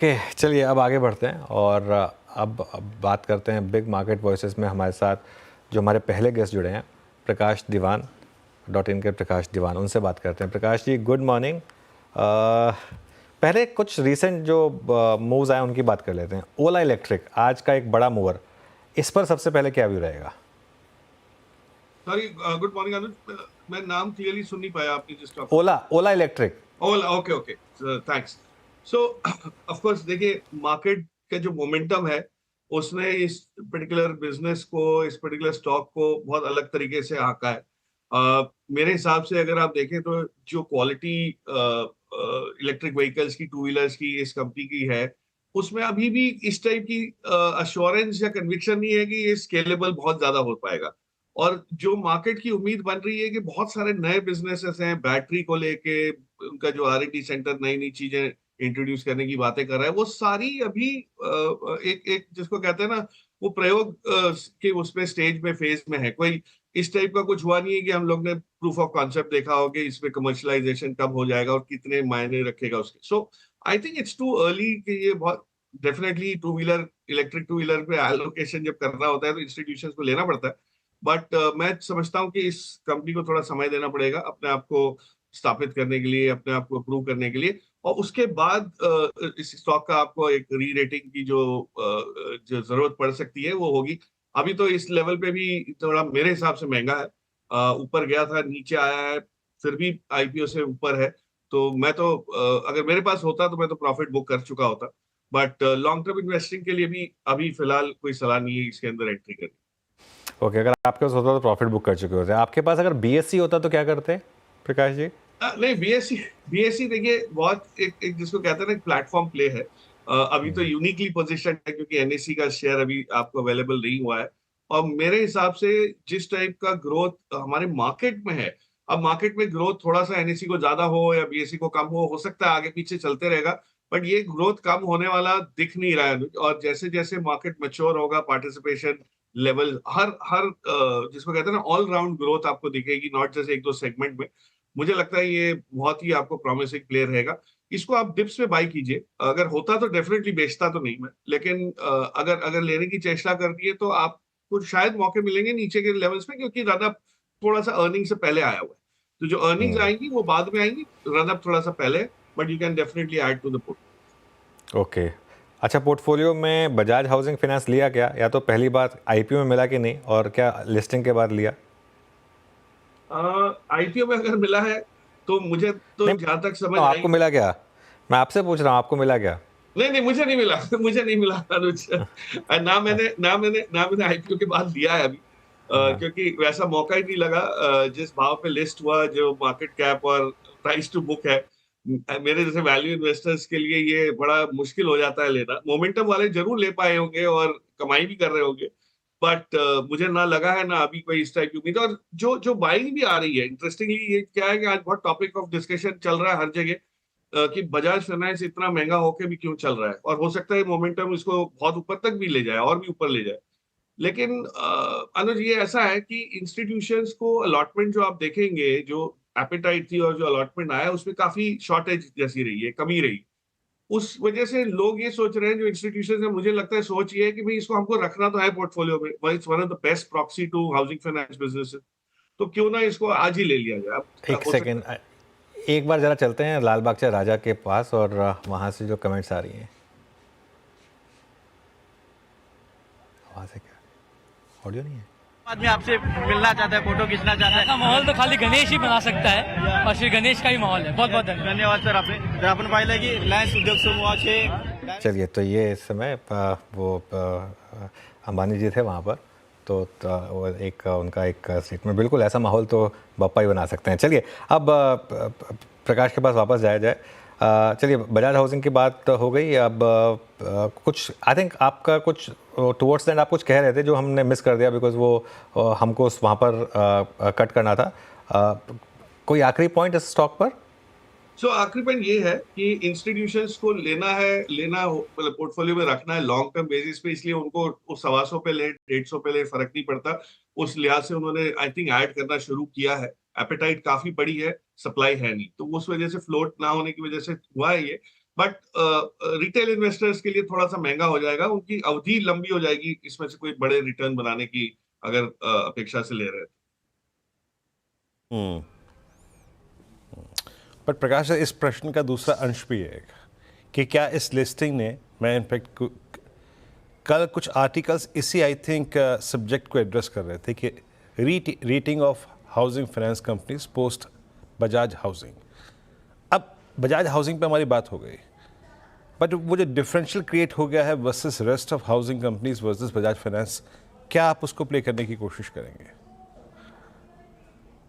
Okay, चलिए अब आगे बढ़ते हैं और अब बात करते हैं बिग मार्केट वॉइसेस में हमारे साथ जो हमारे पहले गेस्ट जुड़े हैं, प्रकाश दीवान .in के प्रकाश दीवान, उनसे बात करते हैं। Prakash ji, good morning. पहले कुछ रीसेंट जो मूव्स आए उनकी बात कर लेते हैं। ओला इलेक्ट्रिक आज का एक बड़ा मूवर, इस पर सबसे पहले क्या व्यू रहेगा? सॉरी, गुड मॉर्निंग अनुज। मैं नाम क्लियरली सुन नहीं पाया आपने जिस topic. Ola electric. Ola, okay okay, thanks. So of course देखिए, मार्केट का जो मोमेंटम है उसने इस पर्टिकुलर बिजनेस को, इस पर्टिकुलर स्टॉक को बहुत अलग तरीके से आंका है। मेरे हिसाब से अगर आप देखें तो जो क्वालिटी इलेक्ट्रिक व्हीकल्स की, टू व्हीलर्स की इस कंपनी की है, उसमें अभी भी इस टाइप की अश्योरेंस या कन्विक्शन नहीं है कि ये स्केलेबल बहुत ज्यादा हो पाएगा। और जो मार्केट की उम्मीद बन रही है कि बहुत सारे नए बिजनेसेस हैं बैटरी को लेके, उनका जो R&D सेंटर नई नई चीजें इंट्रोड्यूस करने की बातें कर रहा है, वो सारी अभी एक एक जिसको कहते हैं ना, वो प्रयोग के उसमें स्टेज में, फेज में है। कोई इस टाइप का कुछ हुआ नहीं है कि हम लोग ने प्रूफ ऑफ कॉन्सेप्ट देखा हो कि इसमें कमर्शलाइजेशन कब हो जाएगा और कितने मायने रखेगा उसके। So I think it's too early कि ये बहुत definitely two wheeler, electric two wheeler पे एलोकेशन जब करना होता है तो इंस्टीट्यूशंस को लेना पड़ता है। बट मैं समझता हूँ कि इस कंपनी को थोड़ा समय देना पड़ेगा अपने आप को स्थापित करने के लिए, अपने आप को अप्रूव करने के लिए। और उसके बाद इस स्टॉक का आपको एक री रेटिंग की जो जरूरत पड़ सकती है वो होगी। अभी तो इस लेवल पे भी थोड़ा मेरे हिसाब से महंगा है। ऊपर गया था, नीचे आया है, फिर भी IPO से ऊपर है। तो मैं तो अगर मेरे पास होता तो मैं तो प्रॉफिट बुक कर चुका होता। बट लॉन्ग टर्म इन्वेस्टिंग के लिए भी अभी फिलहाल कोई सलाह नहीं है इसके अंदर एंट्री करनी। ओके, अगर आपके पास होता तो प्रॉफिट बुक कर चुके होते। आपके पास अगर BSC होता तो क्या करते प्रकाश जी? नहीं, BSE देखिए बहुत एक जिसको कहते हैं ना, प्लेटफॉर्म प्ले है। अभी तो यूनिकली पोजीशन है क्योंकि NSE का शेयर अभी आपको अवेलेबल नहीं हुआ है। और मेरे हिसाब से जिस टाइप का ग्रोथ हमारे मार्केट में है, अब मार्केट में ग्रोथ थोड़ा सा NSE को ज्यादा हो या BSE को कम हो सकता है आगे पीछे चलते रहेगा। बट ये ग्रोथ कम होने वाला दिख नहीं रहा है। और जैसे जैसे मार्केट मैच्योर होगा, पार्टिसिपेशन लेवल हर हर जिसको कहते हैं ना, ऑल राउंड ग्रोथ आपको दिखेगी, नॉट जस्ट एक दो सेगमेंट में। मुझे लगता है ये बहुत ही आपको प्रॉमिसिंग प्लेयर रहेगा। इसको आप डिप्स में बाय कीजिए। अगर होता तो डेफिनेटली बेचता तो नहीं मैं, लेकिन अगर अगर लेने की चेष्टा करती है तो आपको शायद मौके मिलेंगे नीचे के लेवल्स में, क्योंकि रन अप थोड़ा सा अर्निंग से पहले आया हुआ है। तो जो अर्निंग्स आएंगी वो बाद में आएंगी, रन अप थोड़ा सा पहले। But you can definitely add to the port. Okay, अच्छा, पोर्टफोलियो में बजाज हाउसिंग फाइनेंस लिया क्या, या तो पहली बार IPO में मिला कि नहीं, और क्या लिस्टिंग के बाद लिया? IPO में अगर मिला है तो मुझे तो नहीं, जहां तक समझ तो आई। आपको मिला क्या? मैं आपसे पूछ रहा हूँ, आपको मिला क्या? नहीं नहीं, मुझे नहीं मिला। मुझे नहीं मिला अनुज। ना मैंने IPO के बाद लिया है अभी। हाँ। क्योंकि वैसा मौका ही नहीं लगा। जिस भाव पे लिस्ट हुआ, जो मार्केट कैप और प्राइस टू बुक है, मेरे जैसे वैल्यू इन्वेस्टर्स के लिए ये बड़ा मुश्किल हो जाता है लेना। मोमेंटम वाले जरूर ले पाए होंगे और कमाई भी कर रहे होंगे। बट मुझे ना लगा है ना अभी कोई इस टाइप की उम्मीद। और जो जो बाइंग भी आ रही है, इंटरेस्टिंगली ये क्या है कि आज बहुत टॉपिक ऑफ डिस्कशन चल रहा है हर जगह, कि बजाज फाइनेंस इतना महंगा होके भी क्यों चल रहा है, और हो सकता है मोमेंटम इसको बहुत ऊपर तक भी ले जाए और भी ऊपर ले जाए। लेकिन अनुज, ये ऐसा है कि इंस्टीट्यूशंस को अलॉटमेंट जो आप देखेंगे, जो एपेटाइट थी और जो अलॉटमेंट आया, उसमें काफी शॉर्टेज जैसी रही है, कमी रही। उस वजह से लोग ये सोच रहे हैं, जो इंस्टीट्यूशन है, मुझे लगता है सोच ये है कि भाई इसको हमको रखना तो है पोर्टफोलियो में, it's one of the best proxy to housing finance business. तो क्यों ना इसको आज ही ले लिया जाए। अब एक हो सकता सेकेंड, एक बार ज़रा चलते हैं लाल बागचा राजा के पास और वहाँ से जो कमेंट्स आ रही हैं। वहाँ से क्या ऑडियो नहीं है? आदमी आपसे मिलना चाहता है, फोटो खींचना चाहता है। ऐसा माहौल तो खाली गणेश ही बना सकता है, और श्री गणेश का ही माहौल है। बहुत बहुत धन्यवाद। धन्यवाद सर आपने। तर आपण पाहिलं की रिलायन्स उद्योग समूहाचे चलिए, तो ये इस समय वो अंबानी जी थे वहाँ पर, तो वो एक उनका एक स्टेटमेंट, बिल्कुल ऐसा माहौल तो बप्पा ही बना सकते हैं। चलिए, अब प्रकाश के पास वापस जाया जाए। चलिए, बजाज हाउसिंग की बात हो गई। अब कुछ आई थिंक आपका कुछ टुवर्ड्स एंड आप कुछ कह रहे थे जो हमने मिस कर दिया, बिकॉज वो हमको वहाँ पर कट करना था। कोई आखिरी पॉइंट इस स्टॉक पर? आखिरी पॉइंट ये है कि इंस्टीट्यूशंस को मतलब पोर्टफोलियो में रखना है लॉन्ग टर्म बेसिस पे, इसलिए उनको उस 125 पे ले, 150 पे ले, फर्क नहीं पड़ता। उस लिहाज से उन्होंने आई थिंक ऐड करना शुरू किया है। एपेटाइट काफी बड़ी है, सप्लाई है नहीं, तो उस वजह से फ्लोट ना होने की वजह से हुआ है ये। बट रिटेल इन्वेस्टर्स के लिए थोड़ा सा महंगा हो जाएगा, उनकी अवधि लंबी हो जाएगी इसमें से कोई बड़े रिटर्न बनाने की अगर अपेक्षा से ले रहे हैं। पर प्रकाश सर, इस प्रश्न का दूसरा अंश भी है कि क्या इस लिस्टिंग ने, मैं इनफैक्ट कल कुछ आर्टिकल्स इसी आई थिंक सब्जेक्ट को एड्रेस कर रहे थे कि rating of housing finance companies post Bajaj housing. अब बजाज हाउसिंग पे हमारी बात हो गई, बट वो जो डिफरेंशियल क्रिएट हो गया है versus rest of housing companies versus Bajaj finance, क्या आप उसको प्ले करने की कोशिश करेंगे?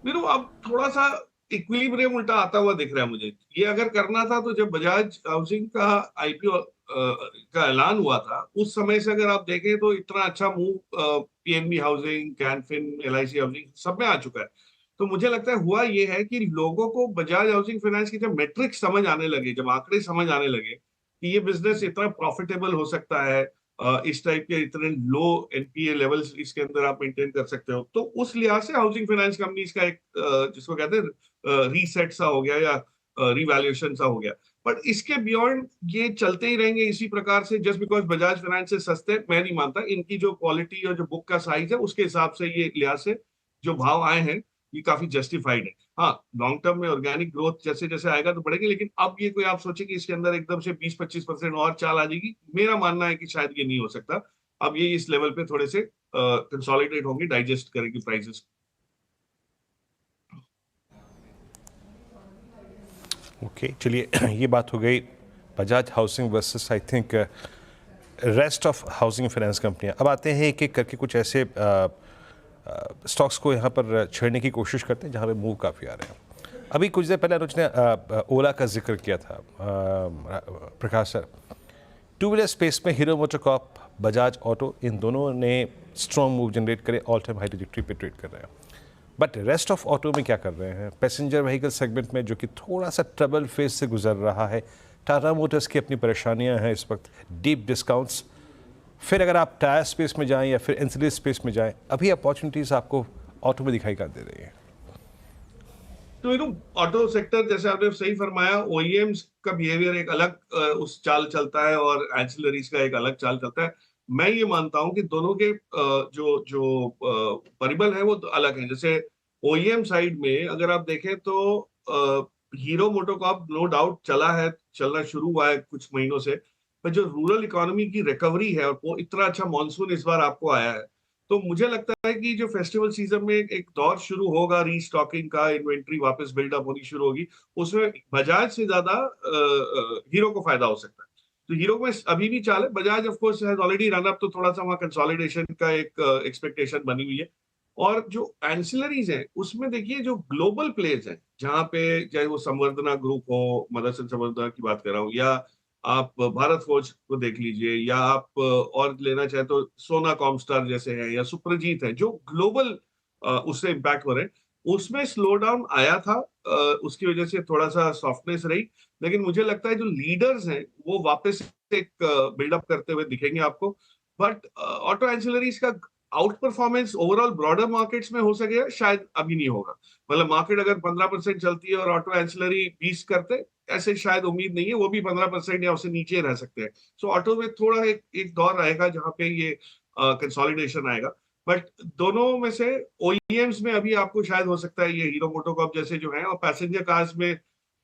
वीरू, अब थोड़ा सा इक्विलिब्रियम उल्टा आता हुआ दिख रहा है मुझे। ये अगर करना था तो जब बजाज हाउसिंग का आईपीओ का ऐलान हुआ था उस समय से अगर आप देखें तो इतना अच्छा move PNB housing, Canfin, LIC housing सब में आ चुका है। तो मुझे लगता है हुआ ये है कि लोगों को बजाज हाउसिंग फाइनेंस की जब मेट्रिक्स समझ आने लगे, जब आंकड़े समझ आने लगे कि ये बिजनेस इतना प्रॉफिटेबल हो सकता है, इस टाइप के इतने लो एनपीए लेवल्स इसके अंदर आप मेंटेन कर सकते हो, तो उस लिहाज से हाउसिंग फाइनेंस कंपनीज का एक जिसको कहते हैं रीसेट सा हो गया या रिवैल्यूएशन सा हो गया। बट इसके बियॉन्ड ये चलते ही रहेंगे इसी प्रकार से जस्ट बिकॉज बजाज फाइनेंस से सस्ते, मैं नहीं मानता। इनकी जो क्वालिटी और जो बुक का साइज है उसके हिसाब से ये लिहाज से जो भाव आए हैं ये काफी जस्टिफाइड है। हाँ, लॉन्ग टर्म में ऑर्गेनिक ग्रोथ जैसे जैसे आएगा तो बढ़ेगी, लेकिन अब ये कोई आप सोचे कि इसके अंदर एकदम से 20-25% और चाल आ जाएगी, मेरा मानना है कि शायद ये नहीं हो सकता। अब ये इस लेवल पे थोड़े से कंसोलिडेट होंगे, डाइजेस्ट करेंगे प्राइसेस। ओके, चलिए ये बात हो गई Bajaj housing versus I think rest of housing finance कंपनियां। अब आते हैं एक एक करके कुछ ऐसे स्टॉक्स को यहाँ पर छेड़ने की कोशिश करते हैं जहाँ पे मूव काफ़ी आ रहे हैं। अभी कुछ देर पहले अनुज ने ओला का जिक्र किया था। प्रकाश सर, टू व्हीलर स्पेस में हीरो मोटोकॉर्प, बजाज ऑटो, इन दोनों ने स्ट्रॉन्ग मूव जनरेट करे, ऑल टाइम हाई ट्रैजेक्टरी पे ट्रेड कर रहे हैं। बट रेस्ट ऑफ ऑटो में क्या कर रहे हैं? पैसेंजर व्हीकल सेगमेंट में जो कि थोड़ा सा ट्रबल फेज से गुजर रहा है, टाटा मोटर्स की अपनी परेशानियां हैं इस वक्त, डीप डिस्काउंट्स। फिर अगर आप टायर स्पेस में जाएं या फिर एंसिलरी स्पेस में जाएं, अभी अपॉर्चुनिटीज आपको ऑटो में दिखाई कर दे रही है। तो ऑटो सेक्टर जैसे आपने सही फरमाया, ओईएम्स का बिहेवियर एक अलग उस चाल चलता है और एंसिलरीज का एक अलग चाल चलता है। मैं ये मानता हूं कि दोनों के जो परिबल है वो अलग है। जैसे ओईएम साइड में अगर आप देखें तो हीरो मोटोकॉर्प नो डाउट चलना शुरू हुआ है कुछ महीनों से, पर जो रूरल इकोनॉमी की रिकवरी है और वो इतना अच्छा मॉनसून इस बार आपको आया है, तो मुझे लगता है कि जो फेस्टिवल सीजन में एक दौर शुरू होगा रीस्टॉकिंग का, इन्वेंट्री वापस बिल्डअप होनी शुरू होगी, उसमें बजाज से ज्यादा हीरो को फायदा हो सकता है। तो हीरो में अभी भी चाल है, Bajaj of course has already run up, तो थोड़ा सा वहां कंसोलिडेशन का एक एक्सपेक्टेशन बनी हुई है। और जो एंसिलरीज है उसमें देखिए जो ग्लोबल प्लेयर्स हैं, जहां पे चाहे वो संवर्धना ग्रुप हो, मदरसन संवर्धना की बात कर रहा हूँ, या आप भारत फोर्ज को देख लीजिए, या आप और लेना चाहे तो सोना कॉमस्टार जैसे हैं या सुप्रजीत है, जो ग्लोबल उससे इम्पैक्ट हो रहे हैं, उसमें स्लो डाउन आया था, उसकी वजह से थोड़ा सा सॉफ्टनेस रही। लेकिन मुझे लगता है जो लीडर्स हैं वो वापस एक बिल्डअप करते हुए दिखेंगे आपको। बट ऑटो एंसिलरीज का out performance overall broader markets में हो सके शायद अभी नहीं होगा। मतलब मार्केट अगर 15% चलती है और ऑटो एंसिलरी 20 करते, ऐसे शायद उम्मीद नहीं है, वो भी 15% या उससे नीचे रह सकते हैं। सो ऑटो में थोड़ा एक दौर आएगा जहां पे ये कंसोलिडेशन आएगा। बट दोनों में से ओईएम्स में अभी आपको शायद हो सकता है ये हीरो मोटोकॉर्प जैसे जो है, और पैसेंजर कार्स में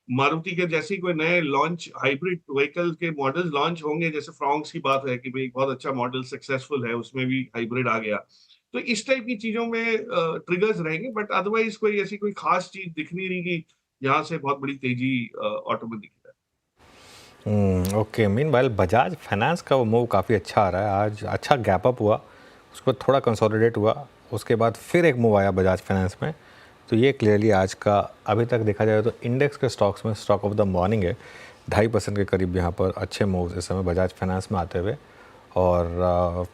मारुति के जैसे कोई नए लॉन्च हाइब्रिड व्हीकल के मॉडल्स लॉन्च होंगे, जैसे फ्रॉन्क्स की बात है कि भाई बहुत अच्छा मॉडल सक्सेसफुल है, उसमें भी हाइब्रिड आ गया, तो इस टाइप की चीजों में ट्रिगर्स रहेंगे। बट अदरवाइज कोई ऐसी कोई खास चीज दिख नहीं रही कि यहाँ से बहुत बड़ी तेजी ऑटो में दिख रहा है। ओके, मीनवाइल बजाज फाइनेंस का वो मूव काफ़ी अच्छा आ रहा है। आज अच्छा गैप अप हुआ, उसको थोड़ा कंसोलिडेट हुआ, उसके बाद फिर एक मूव आया बजाज फाइनेंस में। तो ये क्लियरली आज का अभी तक देखा जाए तो इंडेक्स के स्टॉक्स में स्टॉक ऑफ द मॉर्निंग है। 2.5% के करीब यहाँ पर अच्छे मूव्स इस समय बजाज फाइनेंस में आते हुए। और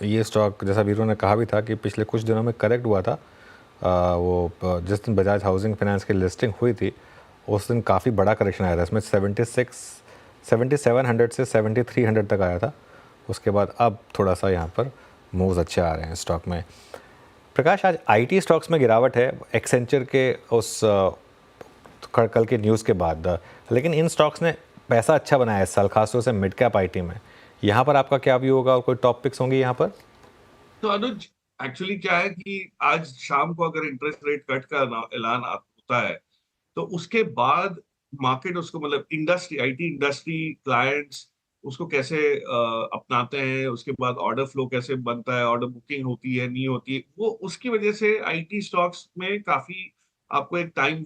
ये स्टॉक जैसा वीरों ने कहा भी था कि पिछले कुछ दिनों में करेक्ट हुआ था। वो जिस दिन बजाज हाउसिंग फाइनेंस की लिस्टिंग हुई थी उस दिन काफ़ी बड़ा करेक्शन आया था, इसमें 7700 से 7300 तक आया था। उसके बाद अब थोड़ा सा यहाँ पर मूव्स अच्छे आ रहे हैं स्टॉक में। प्रकाश, आज आईटी स्टॉक्स में गिरावट है एक्सेंचर के उस कल के न्यूज़ के बाद, लेकिन इन स्टॉक्स ने पैसा अच्छा बनाया है इस साल, खासतौर से मिड कैप आईटी में। यहाँ पर आपका क्या व्यू होगा और कोई टॉप पिक्स होंगी यहाँ पर? तो अनुज, एक्चुअली क्या है कि आज शाम को अगर इंटरेस्ट रेट कट का ऐलान होता है तो उसके बाद मार्केट उसको, मतलब इंडस्ट्री, आईटी इंडस्ट्री क्लाइंट्स उसको कैसे अपनाते हैं, उसके बाद ऑर्डर फ्लो कैसे बनता है, ऑर्डर बुकिंग होती है नहीं होती है, वो उसकी वजह से आईटी स्टॉक्स में काफी आपको एक टाइम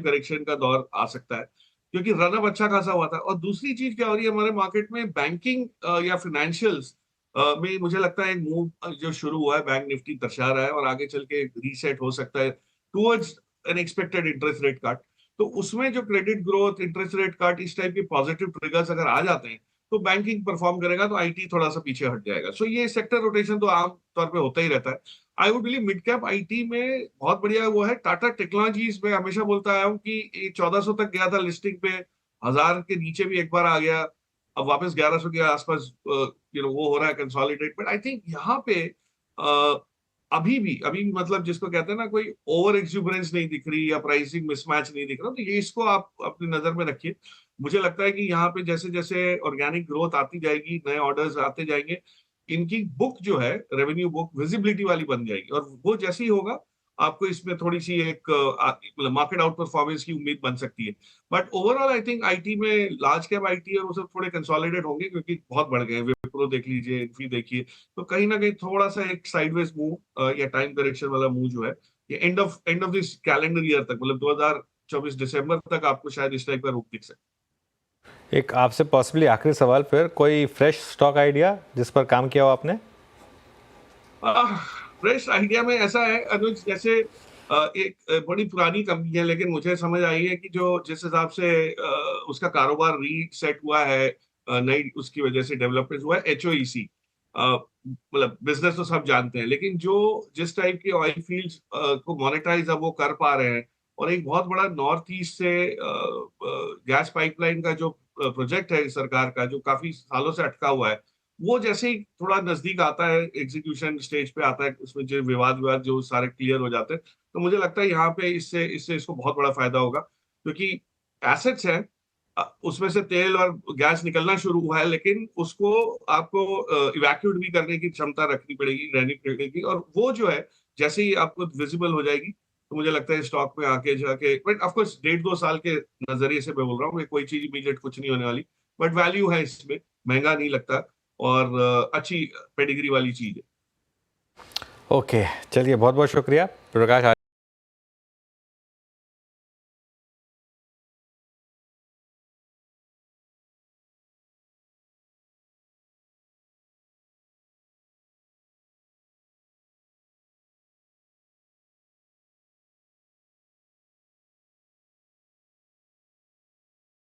करेक्शन का दौर आ सकता है, क्योंकि रनअप अच्छा खासा हुआ था। और दूसरी चीज क्या हो रही है हमारे मार्केट में, बैंकिंग या फाइनेंशियल्स में मुझे लगता है एक मूव जो शुरू हुआ है, बैंक निफ्टी दर्शा रहा है और आगे चल के रीसेट हो सकता है towards an expected interest rate cut. तो उसमें जो credit growth, interest rate cut, इस टाइप के पॉजिटिव ट्रिगर्स अगर आ जाते हैं तो बैंकिंग परफॉर्म करेगा, तो आईटी थोड़ा सा पीछे हट जाएगा। सो ये सेक्टर रोटेशन तो आम तौर पे होता ही रहता है। I would believe mid cap IT में बहुत बढ़िया वो है टाटा टेक्नोलॉजीज। में हमेशा बोलता आया हूँ कि 1400 तक गया था लिस्टिंग पे, 1000 के नीचे भी एक बार आ गया, अब वापस 1100 के आसपास वो हो रहा है कंसोलिडेट। बट आई थिंक यहाँ पे अभी भी मतलब जिसको कहते हैं ना, कोई ओवर एक्सुबरेंस नहीं दिख रही या प्राइसिंग मिसमैच नहीं दिख रहा, तो ये इसको आप अपनी नजर में रखिए। मुझे लगता है कि यहाँ पे जैसे जैसे ऑर्गेनिक ग्रोथ आती जाएगी, नए ऑर्डर्स आते जाएंगे, इनकी बुक जो है, रेवेन्यू बुक विजिबिलिटी वाली बन जाएगी, और वो जैसे ही होगा आपको इसमें थोड़ी सी एक मतलब मार्केट आउट परफॉर्मेंस की उम्मीद बन सकती है। But overall I think IT में, लार्ज कैप आईटी और वो सब थोड़े कंसोलिडेट होंगे, क्योंकि बहुत बढ़ गए। विप्रो देख लीजिए, इन्फी देखिए, तो कहीं ना कहीं थोड़ा सा एक साइडवेज मूव या टाइम करेक्शन वाला मूव जो है, ये end of this calendar year तक, मतलब 2024 दिसंबर तक आपको शायद इस टाइप का रूप दिख सकता है। एक आपसे पॉसिबली आखिरी सवाल, फिर कोई फ्रेश स्टॉक आइडिया जिस पर काम किया हो आपने? फ्रेश आइडिया में ऐसा है अनुज, जैसे एक बड़ी पुरानी कंपनी है, लेकिन मुझे समझ आई है कि जो जिस हिसाब से उसका कारोबार रीसेट हुआ है, नई उसकी वजह से डेवलपमेंट हुआ है, एचओईसी। मतलब बिजनेस तो सब जानते हैं, लेकिन जो जिस टाइप के ऑयल फील्ड्स को मोनेटाइज अब वो कर पा रहे हैं, और एक बहुत बड़ा नॉर्थ ईस्ट से गैस पाइपलाइन का जो प्रोजेक्ट है सरकार का, जो काफी सालों से अटका हुआ है, वो जैसे ही थोड़ा नजदीक आता है, एग्जीक्यूशन स्टेज पे आता है, उसमें जो विवाद जो सारे क्लियर हो जाते हैं, तो मुझे लगता है यहाँ पे इससे इससे इसको बहुत बड़ा फायदा होगा, क्योंकि एसेट्स हैं, उसमें से तेल और गैस निकलना शुरू हुआ है, लेकिन उसको आपको इवैक्यूएट भी करने की क्षमता रखनी पड़ेगी, रहनी पड़ेगी, और वो जो है जैसे ही आपको विजिबल हो जाएगी, तो मुझे लगता है स्टॉक में आके जाके, बट ऑफकोर्स 1.5-2 साल के नजरिए से मैं बोल रहा हूँ, कोई चीज इमीडिएट कुछ नहीं होने वाली, बट वैल्यू है इसमें, महंगा नहीं लगता, और अच्छी पेडिग्री वाली चीज है। ओके, चलिए बहुत बहुत शुक्रिया प्रकाश।